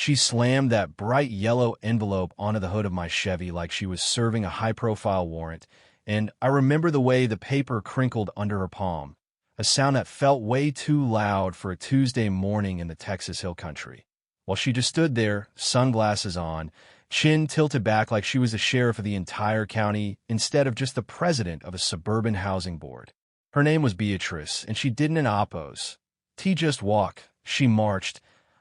She slammed that bright yellow envelope onto the hood of my Chevy like she was serving a high-profile warrant, and I remember the way the paper crinkled under her palm, a sound that felt way too loud for a Tuesday morning in the Texas Hill Country. While she just stood there, sunglasses on, chin tilted back like she was the sheriff of the entire county instead of just the president of a suburban housing board. Her name was Beatrice, and she didn't oppose. T just walk. She marched,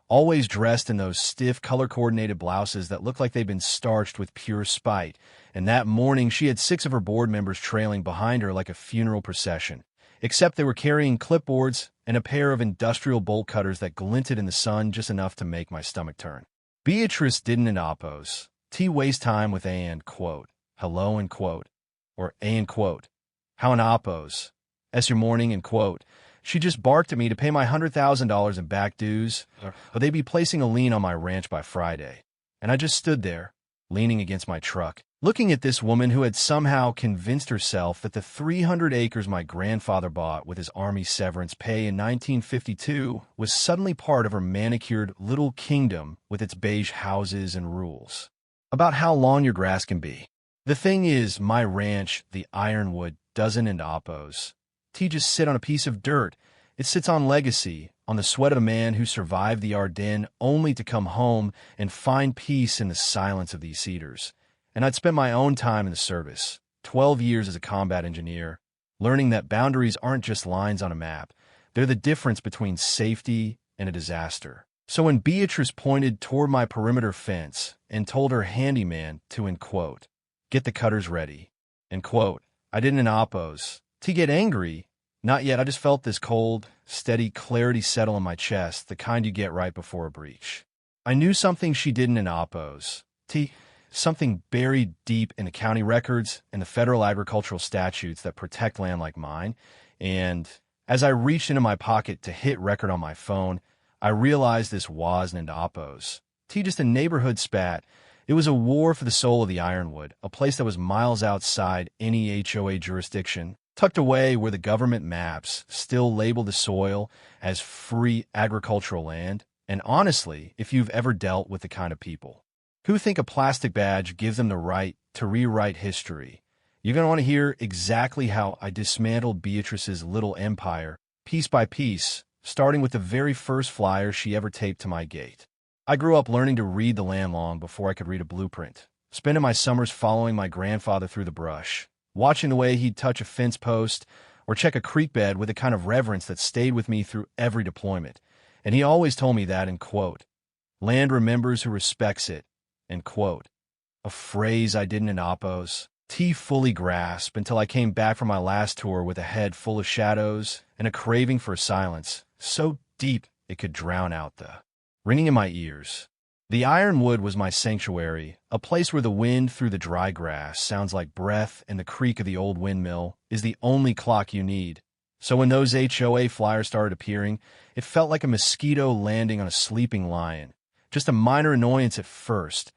always dressed in those stiff, color-coordinated blouses that looked like they'd been starched with pure spite, and that morning she had 6 of her board members trailing behind her like a funeral procession, except they were carrying clipboards and a pair of industrial bolt cutters that glinted in the sun just enough to make my stomach turn. Beatrice didn't oppose. T waste time with and, quote, hello, and quote, or and, quote, how an oppose, s your morning, and quote. She just barked at me to pay my $100,000 in back dues, or they'd be placing a lien on my ranch by Friday. And I just stood there, leaning against my truck, looking at this woman who had somehow convinced herself that the 300 acres my grandfather bought with his Army severance pay in 1952 was suddenly part of her manicured little kingdom with its beige houses and rules about how long your grass can be. The thing is, my ranch, the Ironwood, doesn't oppose. T just sit on a piece of dirt. It sits on legacy, on the sweat of a man who survived the Ardennes only to come home and find peace in the silence of these cedars. And I'd spent my own time in the service, 12 years as a combat engineer, learning that boundaries aren't just lines on a map. They're the difference between safety and a disaster. So when Beatrice pointed toward my perimeter fence and told her handyman to, end quote, get the cutters ready, end quote, I didn't oppose. To get angry, not yet. I just felt this cold, steady clarity settle in my chest, the kind you get right before a breach. I knew something she didn't oppose. Something buried deep in the county records and the federal agricultural statutes that protect land like mine. And as I reached into my pocket to hit record on my phone, I realized this wasn't oppose. Just a neighborhood spat. It was a war for the soul of the Ironwood, a place that was miles outside any HOA jurisdiction, tucked away where the government maps still label the soil as free agricultural land. And honestly, if you've ever dealt with the kind of people who think a plastic badge gives them the right to rewrite history, you're going to want to hear exactly how I dismantled Beatrice's little empire, piece by piece, starting with the very first flyer she ever taped to my gate. I grew up learning to read the land long before I could read a blueprint, spending my summers following my grandfather through the brush, watching the way he'd touch a fence post or check a creek bed with a kind of reverence that stayed with me through every deployment. And he always told me that, end quote, land remembers who respects it, end quote. A phrase I didn't oppose. T fully grasped until I came back from my last tour with a head full of shadows and a craving for silence, so deep it could drown out the ringing in my ears. The Ironwood was my sanctuary, a place where the wind through the dry grass sounds like breath and the creak of the old windmill is the only clock you need. So when those HOA flyers started appearing, it felt like a mosquito landing on a sleeping lion. Just a minor annoyance at first.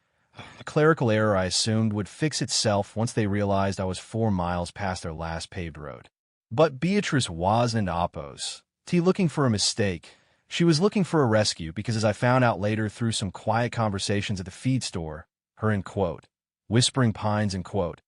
A clerical error I assumed would fix itself once they realized I was 4 miles past their last paved road. But Beatrice wasn't oppose. Looking for a mistake. She was looking for a rescue because, as I found out later through some quiet conversations at the feed store, her, end quote, Whispering Pines, end quote,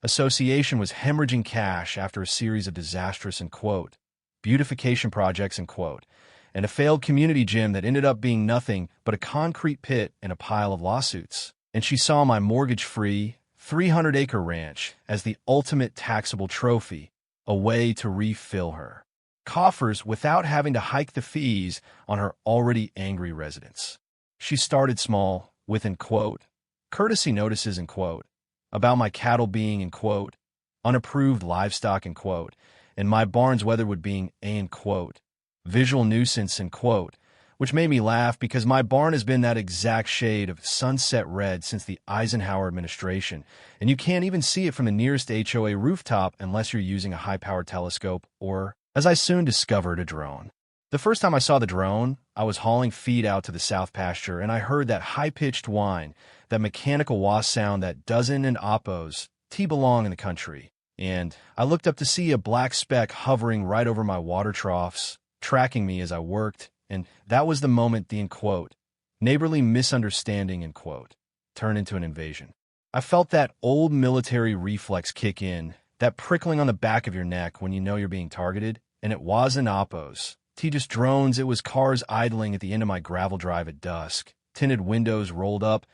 association was hemorrhaging cash after a series of disastrous, end quote, beautification projects, end quote, and a failed community gym that ended up being nothing but a concrete pit and a pile of lawsuits. And she saw my mortgage-free, 300-acre ranch as the ultimate taxable trophy, a way to refill her coffers without having to hike the fees on her already angry residents. She started small with, end quote, courtesy notices, end quote, about my cattle being, end quote, unapproved livestock, end quote, and my barn's weatherwood being, end quote, visual nuisance, end quote, which made me laugh because my barn has been that exact shade of sunset red since the Eisenhower administration, and you can't even see it from the nearest HOA rooftop unless you're using a high-powered telescope or, as I soon discovered, a drone. The first time I saw the drone, I was hauling feed out to the south pasture, and I heard that high-pitched whine, that mechanical wasp sound that doesn't oppose belong in the country. And I looked up to see a black speck hovering right over my water troughs, tracking me as I worked, and that was the moment the, end quote, neighborly misunderstanding, end quote, turn into an invasion. I felt that old military reflex kick in, that prickling on the back of your neck when you know you're being targeted, and it wasn't Oppos. Just drones, it was cars idling at the end of my gravel drive at dusk, tinted windows rolled up,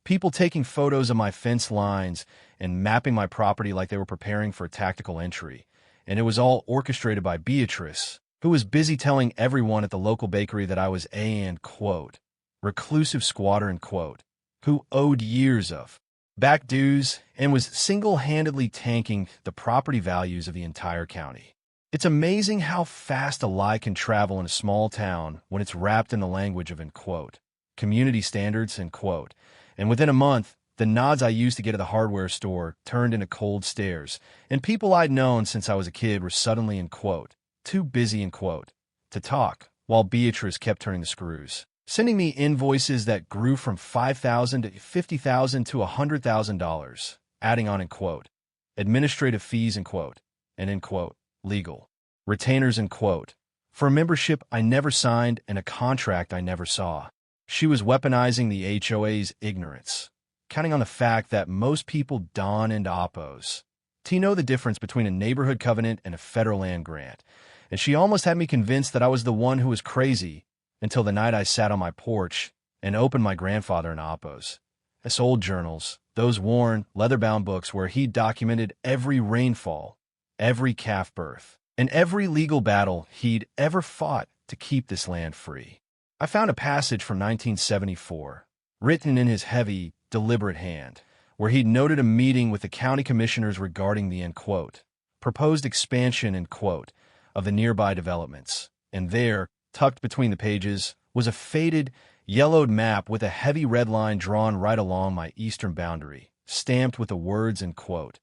people taking photos of my fence lines and mapping my property like they were preparing for a tactical entry. And it was all orchestrated by Beatrice, who was busy telling everyone at the local bakery that I was a, quote, reclusive squatter, end quote, who owed years of back dues and was single-handedly tanking the property values of the entire county. It's amazing how fast a lie can travel in a small town when it's wrapped in the language of, end quote, community standards, end quote. And within a month, the nods I used to get at the hardware store turned into cold stares, and people I'd known since I was a kid were suddenly, end quote, too busy, end quote, to talk, while Beatrice kept turning the screws, sending me invoices that grew from $5,000 to $50,000 to $100,000, adding on, end quote, administrative fees, end quote, and, end quote, legal retainers, end quote, for a membership I never signed and a contract I never saw. She was weaponizing the HOA's ignorance, counting on the fact that most people don into Oppos to know the difference between a neighborhood covenant and a federal land grant, and she almost had me convinced that I was the one who was crazy until the night I sat on my porch and opened my grandfather in Oppos. His old journals, those worn, leather-bound books where he documented every rainfall, every calf birth, and every legal battle he'd ever fought to keep this land free. I found a passage from 1974, written in his heavy, deliberate hand, where he'd noted a meeting with the county commissioners regarding the, end quote, proposed expansion, end quote, of the nearby developments. And there, tucked between the pages, was a faded, yellowed map with a heavy red line drawn right along my eastern boundary, stamped with the words, end quote,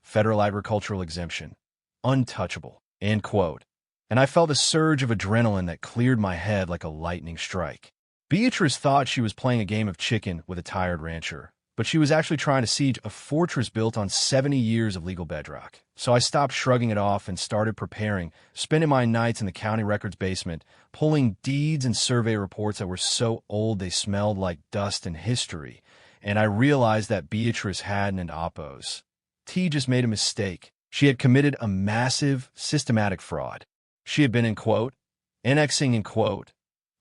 federal agricultural exemption, untouchable, end quote. And I felt a surge of adrenaline that cleared my head like a lightning strike. Beatrice thought she was playing a game of chicken with a tired rancher, but she was actually trying to siege a fortress built on 70 years of legal bedrock. So I stopped shrugging it off and started preparing, spending my nights in the county records basement, pulling deeds and survey reports that were so old they smelled like dust and history. And I realized that Beatrice hadn't an Oppos. T just made a mistake. She had committed a massive, systematic fraud. She had been, end quote, annexing, end quote,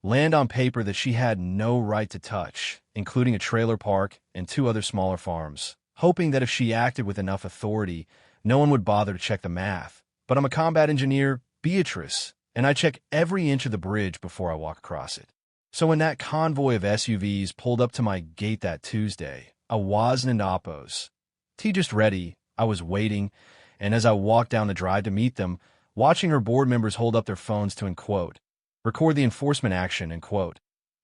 land on paper that she had no right to touch, including a trailer park and 2 other smaller farms, hoping that if she acted with enough authority, no one would bother to check the math. But I'm a combat engineer, Beatrice, and I check every inch of the bridge before I walk across it. So when that convoy of SUVs pulled up to my gate that Tuesday, I wasn't in Oppos. T just ready, I was waiting, and as I walked down the drive to meet them, watching her board members hold up their phones to, end quote, record the enforcement action, end quote.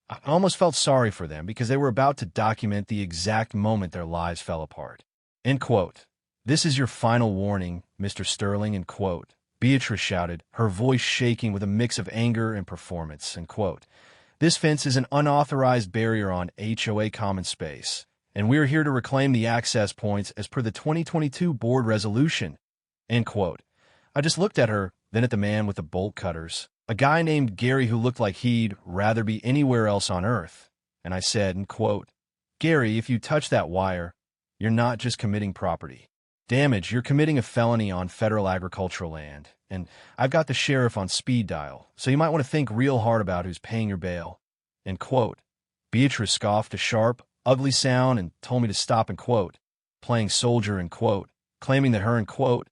I almost felt sorry for them because they were about to document the exact moment their lives fell apart. End quote. This is your final warning, Mr. Sterling, end quote. Beatrice shouted, her voice shaking with a mix of anger and performance, end quote. This fence is an unauthorized barrier on HOA common space, and we are here to reclaim the access points as per the 2022 board resolution, end quote. I just looked at her, then at the man with the bolt cutters, a guy named Gary who looked like he'd rather be anywhere else on earth. And I said, end quote, Gary, if you touch that wire, you're not just committing property damage, you're committing a felony on federal agricultural land. And I've got the sheriff on speed dial, so you might want to think real hard about who's paying your bail, end quote. Beatrice scoffed a sharp, ugly sound and told me to stop, end quote, playing soldier, end quote, claiming that her, end quote,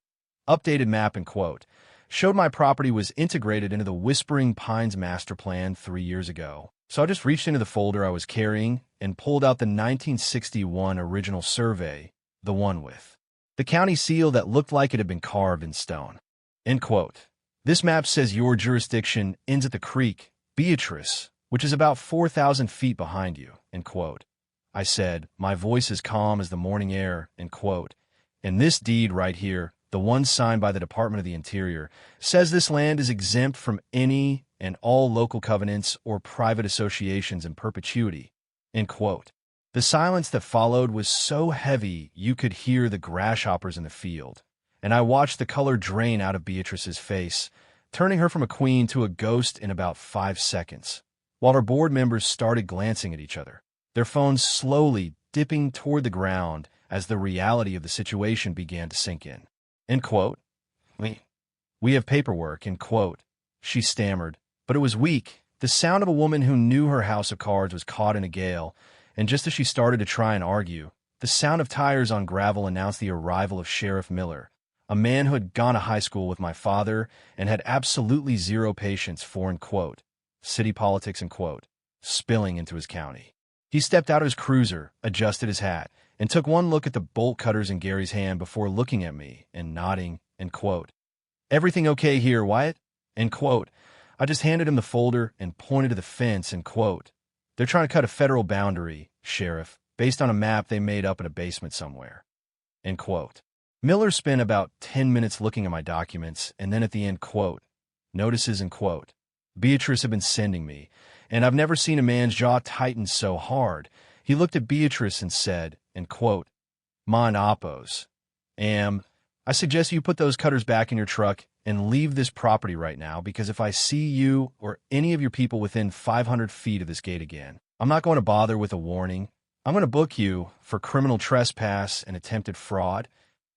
updated map, end quote, showed my property was integrated into the Whispering Pines master plan 3 years ago. So I just reached into the folder I was carrying and pulled out the 1961 original survey, the one with the county seal that looked like it had been carved in stone. End quote. This map says your jurisdiction ends at the creek, Beatrice, which is about 4,000 feet behind you, end quote. I said, my voice as calm as the morning air, end quote. And this deed right here, the one signed by the Department of the Interior, says this land is exempt from any and all local covenants or private associations in perpetuity, end quote. The silence that followed was so heavy you could hear the grasshoppers in the field, and I watched the color drain out of Beatrice's face, turning her from a queen to a ghost in about 5 seconds. while our board members started glancing at each other, their phones slowly dipping toward the ground as the reality of the situation began to sink in. End quote. We have paperwork, end quote. She stammered, but it was weak. The sound of a woman who knew her house of cards was caught in a gale, and just as she started to try and argue, the sound of tires on gravel announced the arrival of Sheriff Miller, a man who had gone to high school with my father and had absolutely zero patience for, end quote, city politics, end quote, spilling into his county. He stepped out of his cruiser, adjusted his hat, and took one look at the bolt cutters in Gary's hand before looking at me and nodding, end quote. Everything okay here, Wyatt? End quote. I just handed him the folder and pointed to the fence, end quote. They're trying to cut a federal boundary, Sheriff, based on a map they made up in a basement somewhere. End quote. Miller spent about 10 minutes looking at my documents, and then at the end, quote, notices, end quote. Beatrice had been sending me, and I've never seen a man's jaw tighten so hard. He looked at Beatrice and said, end quote, Mon oppos. I suggest you put those cutters back in your truck and leave this property right now, because if I see you or any of your people within 500 feet of this gate again, I'm not going to bother with a warning. I'm going to book you for criminal trespass and attempted fraud.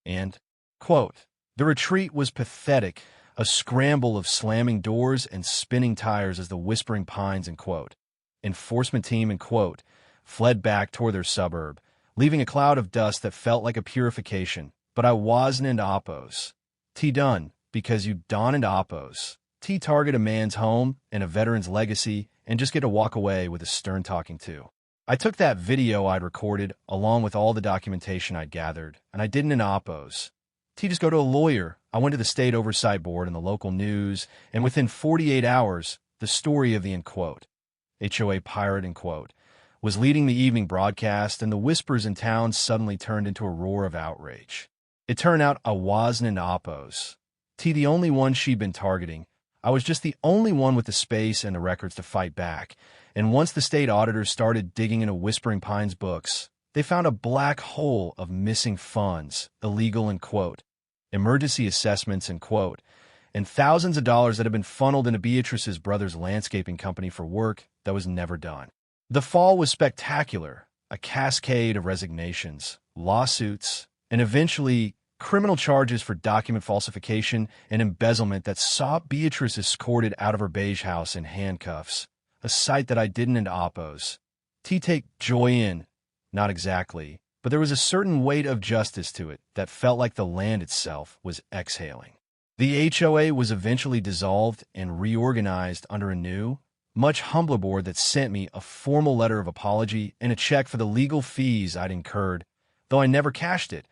And, quote, the retreat was pathetic, a scramble of slamming doors and spinning tires as the whispering pines, end quote, enforcement team, end quote, fled back toward their suburb, leaving a cloud of dust that felt like a purification. But I wasn't into oppos. T done, because you don into oppos. T target a man's home and a veteran's legacy and just get to walk away with a stern talking to. I took that video I'd recorded along with all the documentation I'd gathered, and I didn't in oppos. T just go to a lawyer. I went to the state oversight board and the local news, and within 48 hours, the story of the, end quote, HOA pirate, end quote, was leading the evening broadcast, and the whispers in town suddenly turned into a roar of outrage. It turned out I wasn't into oppos. T the only one she'd been targeting. I was just the only one with the space and the records to fight back. And once the state auditors started digging into Whispering Pines books, they found a black hole of missing funds, illegal, end quote, emergency assessments, end quote, and thousands of dollars that had been funneled into Beatrice's brother's landscaping company for work that was never done. The fall was spectacular, a cascade of resignations, lawsuits, and eventually criminal charges for document falsification and embezzlement that saw Beatrice escorted out of her beige house in handcuffs, a sight that I didn't into oppos. T take joy in, not exactly, but there was a certain weight of justice to it that felt like the land itself was exhaling. The HOA was eventually dissolved and reorganized under a new, much humbler board that sent me a formal letter of apology and a check for the legal fees I'd incurred, though I never cashed it.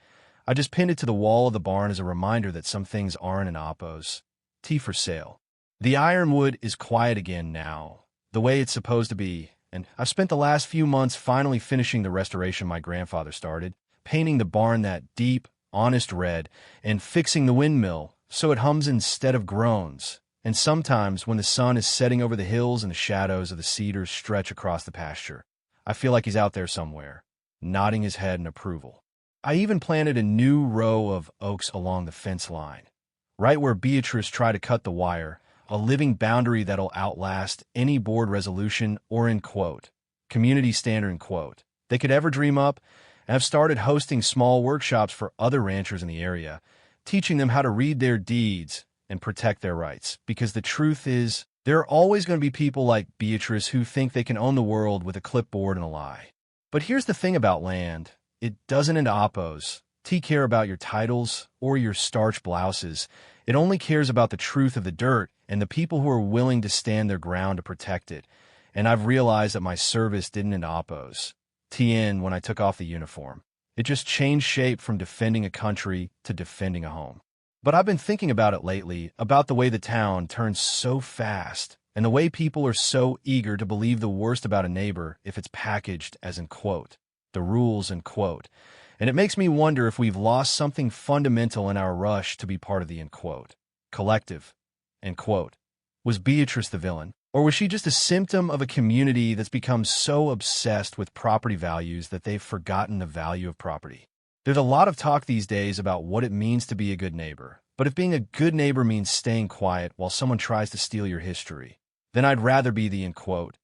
I just pinned it to the wall of the barn as a reminder that some things aren't in oppos. T for sale. The ironwood is quiet again now, the way it's supposed to be, and I've spent the last few months finally finishing the restoration my grandfather started, painting the barn that deep, honest red, and fixing the windmill so it hums instead of groans. And sometimes, when the sun is setting over the hills and the shadows of the cedars stretch across the pasture, I feel like he's out there somewhere, nodding his head in approval. I even planted a new row of oaks along the fence line, right where Beatrice tried to cut the wire, a living boundary that'll outlast any board resolution or, end quote, community standard, end quote, they could ever dream up, and have started hosting small workshops for other ranchers in the area, teaching them how to read their deeds and protect their rights. Because the truth is, there are always going to be people like Beatrice who think they can own the world with a clipboard and a lie. But here's the thing about land. It doesn't into oppos. T care about your titles or your starch blouses. It only cares about the truth of the dirt and the people who are willing to stand their ground to protect it. And I've realized that my service didn't into oppos. TN when I took off the uniform. It just changed shape from defending a country to defending a home. But I've been thinking about it lately, about the way the town turns so fast, and the way people are so eager to believe the worst about a neighbor if it's packaged as, in quote, the rules, end quote. And it makes me wonder if we've lost something fundamental in our rush to be part of the, end quote, collective, end quote. Was Beatrice the villain? Or was she just a symptom of a community that's become so obsessed with property values that they've forgotten the value of property? There's a lot of talk these days about what it means to be a good neighbor. But if being a good neighbor means staying quiet while someone tries to steal your history, then I'd rather be the, end quote,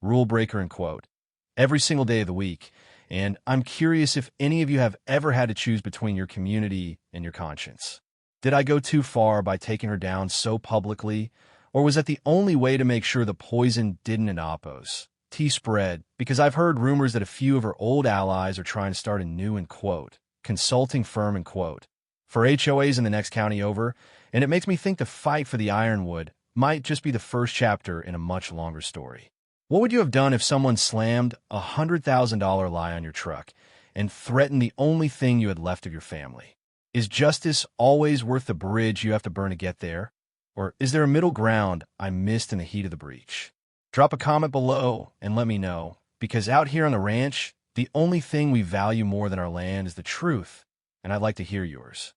rule breaker and quote, every single day of the week. And I'm curious if any of you have ever had to choose between your community and your conscience. Did I go too far by taking her down so publicly, or was that the only way to make sure the poison didn't in Oppos? Tea spread, because I've heard rumors that a few of her old allies are trying to start a new, and quote, consulting firm, and quote, for HOAs in the next county over, and it makes me think the fight for the Ironwood might just be the first chapter in a much longer story. What would you have done if someone slammed a $100,000 lie on your truck and threatened the only thing you had left of your family? Is justice always worth the bridge you have to burn to get there? Or is there a middle ground I missed in the heat of the breach? Drop a comment below and let me know, because out here on the ranch, the only thing we value more than our land is the truth, and I'd like to hear yours.